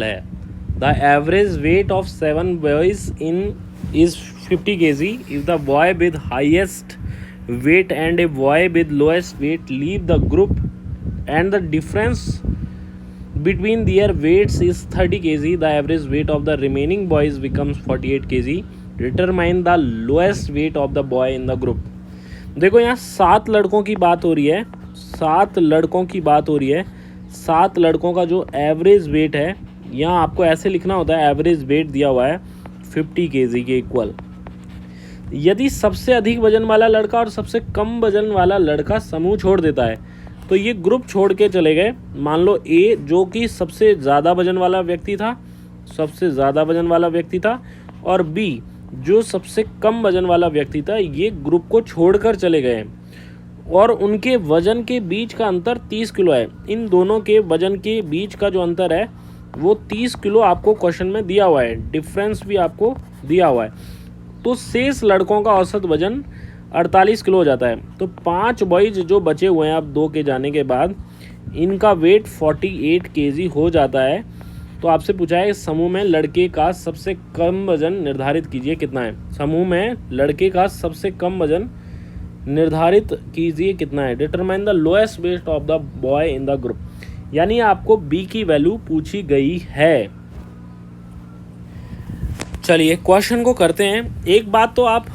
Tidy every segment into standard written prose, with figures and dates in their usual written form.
है। The average weight of 7 boys in is 50 kg. If the boy with highest weight and a boy with lowest weight leave the group and the difference between their weights is 30 kg, the average weight of the remaining boys becomes 48 kg. Determine the lowest weight of the boy in the group. देखो यहाँ 7 लड़कों की बात हो रही है, 7 लड़कों की बात हो रही है। 7 लड़कों का जो एवरेज वेट है, यहाँ आपको ऐसे लिखना होता है, एवरेज वेट दिया हुआ है 50 kg के इक्वल। यदि सबसे अधिक वजन वाला लड़का और सबसे कम वजन वाला लड़का समूह छोड़ देता है तो ये ग्रुप छोड़ के चले गए। मान लो ए जो कि सबसे ज़्यादा वजन वाला व्यक्ति था, सबसे ज़्यादा वजन वाला व्यक्ति था, और बी जो सबसे कम वजन वाला व्यक्ति था, ये ग्रुप को छोड़कर चले गए और उनके वजन के बीच का अंतर 30 किलो है। इन दोनों के वजन के बीच का जो अंतर है वो 30 किलो आपको क्वेश्चन में दिया हुआ है, डिफरेंस भी आपको दिया हुआ है। तो शेष लड़कों का औसत वजन 48 किलो हो जाता है। तो 5 बॉयज जो बचे हुए हैं अब 2 के जाने के बाद, इनका वेट 48 kg हो जाता है। तो आपसे पूछा है समूह में लड़के का सबसे कम वजन निर्धारित कीजिए कितना है। समूह में लड़के का सबसे कम वजन निर्धारित कीजिए कितना है। Determine the lowest weight of the boy in the group, यानी आपको बी की वैल्यू पूछी गई है। चलिए क्वेश्चन को करते हैं। एक बात तो आप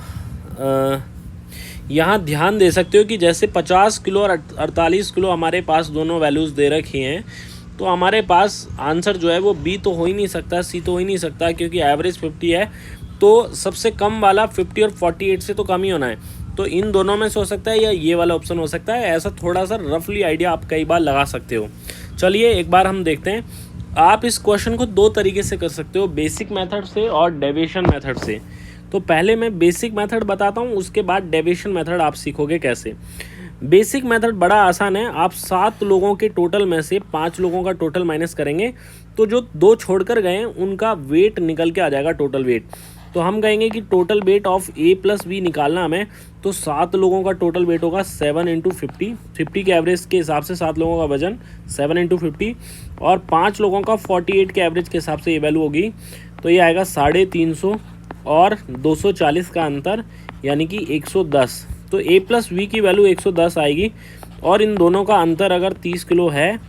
यहाँ ध्यान दे सकते हो कि जैसे 50 किलो और 48 किलो हमारे पास दोनों वैल्यूज़ दे रखी हैं, तो हमारे पास आंसर जो है वो बी तो हो ही नहीं सकता, सी तो हो ही नहीं सकता, क्योंकि एवरेज 50 है तो सबसे कम वाला 50 और 48 से तो कम ही होना है। तो इन दोनों में से हो सकता है या ये वाला ऑप्शन हो सकता है। ऐसा थोड़ा सा रफली आइडिया आप कई बार लगा सकते हो। चलिए एक बार हम देखते हैं। आप इस क्वेश्चन को 2 तरीके से कर सकते हो, बेसिक मेथड से और डेविएशन मेथड से। तो पहले मैं बेसिक मेथड बताता हूँ, उसके बाद डेविएशन मेथड आप सीखोगे कैसे। बेसिक मेथड बड़ा आसान है। आप 7 लोगों के टोटल में से 5 लोगों का टोटल माइनस करेंगे तो जो 2 छोड़कर गए हैं उनका वेट निकल के आ जाएगा, टोटल वेट। तो हम कहेंगे कि total weight of A plus B निकालना हमें, तो 7 लोगों का टोटल वेट होगा 7 × 50। 50 के एवरेज के हिसाब से 7 लोगों का वजन 7 × 50, और 5 लोगों का 48 के एवरेज के हिसाब से ये वैल्यू होगी। तो ये आएगा 350 और 240 का अंतर, यानी कि 110। तो ए प्लस बी की वैल्यू 110 आएगी, और इन दोनों का अंतर अगर 30 किलो है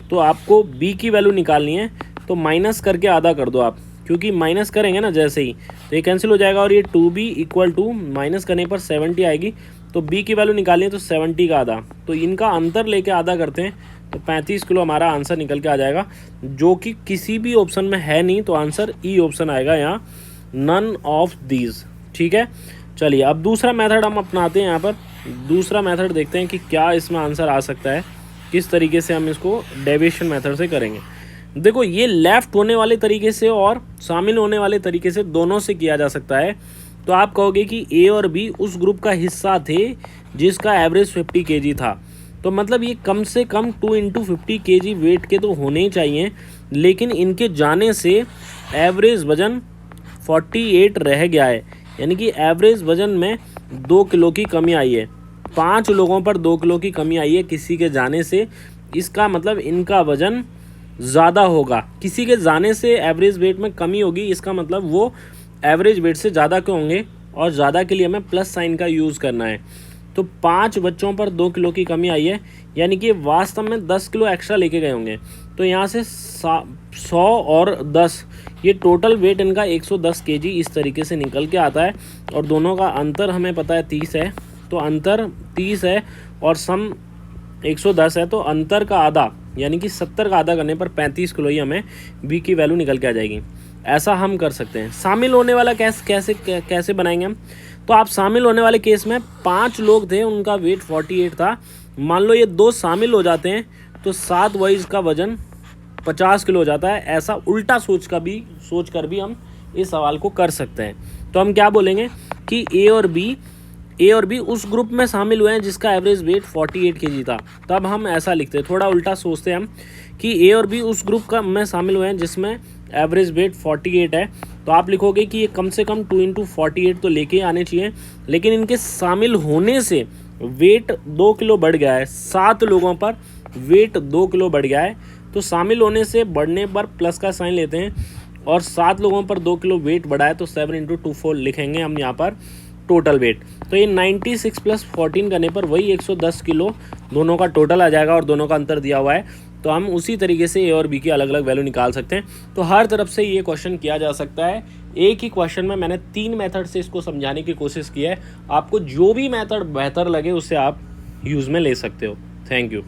तो आपको बी की वैल्यू निकालनी है। तो माइनस करके आधा कर दो आप, क्योंकि माइनस करेंगे ना जैसे ही तो ये कैंसिल हो जाएगा, और ये 2b इक्वल टू माइनस करने पर 70 आएगी। तो b की वैल्यू निकालनी है तो 70 का आधा, तो इनका अंतर लेके आधा करते हैं तो 35 किलो हमारा आंसर निकल के आ जाएगा, जो कि किसी भी ऑप्शन में है नहीं। तो आंसर ई ऑप्शन आएगा यहाँ, नन ऑफ दीज। ठीक है, चलिए अब दूसरा मेथड हम अपनाते हैं। यहाँ पर दूसरा मेथड देखते हैं कि क्या इसमें आंसर आ सकता है, किस तरीके से हम इसको डेविएशन मेथड से करेंगे। देखो ये लेफ़्ट होने वाले तरीके से और शामिल होने वाले तरीके से दोनों से किया जा सकता है। तो आप कहोगे कि ए और बी उस ग्रुप का हिस्सा थे जिसका एवरेज 50 kg था, तो मतलब ये कम से कम 2 × 50 kg वेट के तो होने ही चाहिए, लेकिन इनके जाने से एवरेज वजन 48 रह गया है, यानी कि एवरेज वजन में 2 किलो की कमी आई है। 5 लोगों पर 2 किलो की कमी आई है किसी के जाने से, इसका मतलब इनका वजन ज़्यादा होगा। किसी के जाने से एवरेज वेट में कमी होगी, इसका मतलब वो एवरेज वेट से ज़्यादा के होंगे, और ज़्यादा के लिए हमें प्लस साइन का यूज़ करना है। तो 5 बच्चों पर 2 किलो की कमी आई है, यानी कि वास्तव में 10 किलो एक्स्ट्रा लेके गए होंगे। तो यहाँ से 100 और 10, ये टोटल वेट इनका 110 kg इस तरीके से निकल के आता है। और दोनों का अंतर हमें पता है 30 है, तो अंतर 30 है और सम 110 है, तो अंतर का आधा यानी कि 70 का आधा करने पर 35 किलो ही हमें बी की वैल्यू निकल के आ जाएगी। ऐसा हम कर सकते हैं। शामिल होने वाला कैसे बनाएंगे हम, तो आप शामिल होने वाले केस में 5 लोग थे, उनका वेट 48 था। मान लो ये 2 शामिल हो जाते हैं तो 7 बॉयज़ का वजन 50 किलो हो जाता है। ऐसा उल्टा सोच कर भी हम इस सवाल को कर सकते हैं। तो हम क्या बोलेंगे कि ए और बी उस ग्रुप में शामिल हुए हैं जिसका एवरेज वेट 48 kg था। तब हम ऐसा लिखते हैं, थोड़ा उल्टा सोचते हैं हम कि ए और बी उस ग्रुप का में शामिल हुए हैं जिसमें एवरेज वेट 48 है। तो आप लिखोगे कि ये कम से कम 2 × 48 तो लेके आने चाहिए, लेकिन इनके शामिल होने से वेट 2 किलो बढ़ गया है। 7 लोगों पर वेट 2 किलो बढ़ गया है, तो शामिल होने से बढ़ने पर प्लस का साइन लेते हैं, और 7 लोगों पर 2 किलो वेट बढ़ा है तो 7 × 2 4 लिखेंगे हम यहाँ पर टोटल वेट। तो ये 96 + 14 करने पर वही 110 किलो दोनों का टोटल आ जाएगा, और दोनों का अंतर दिया हुआ है, तो हम उसी तरीके से ए और बी की अलग अलग वैल्यू निकाल सकते हैं। तो हर तरफ से ये क्वेश्चन किया जा सकता है। एक ही क्वेश्चन में मैंने 3 मेथड से इसको समझाने की कोशिश की है। आपको जो भी मेथड बेहतर लगे उससे आप यूज़ में ले सकते हो। Thank you.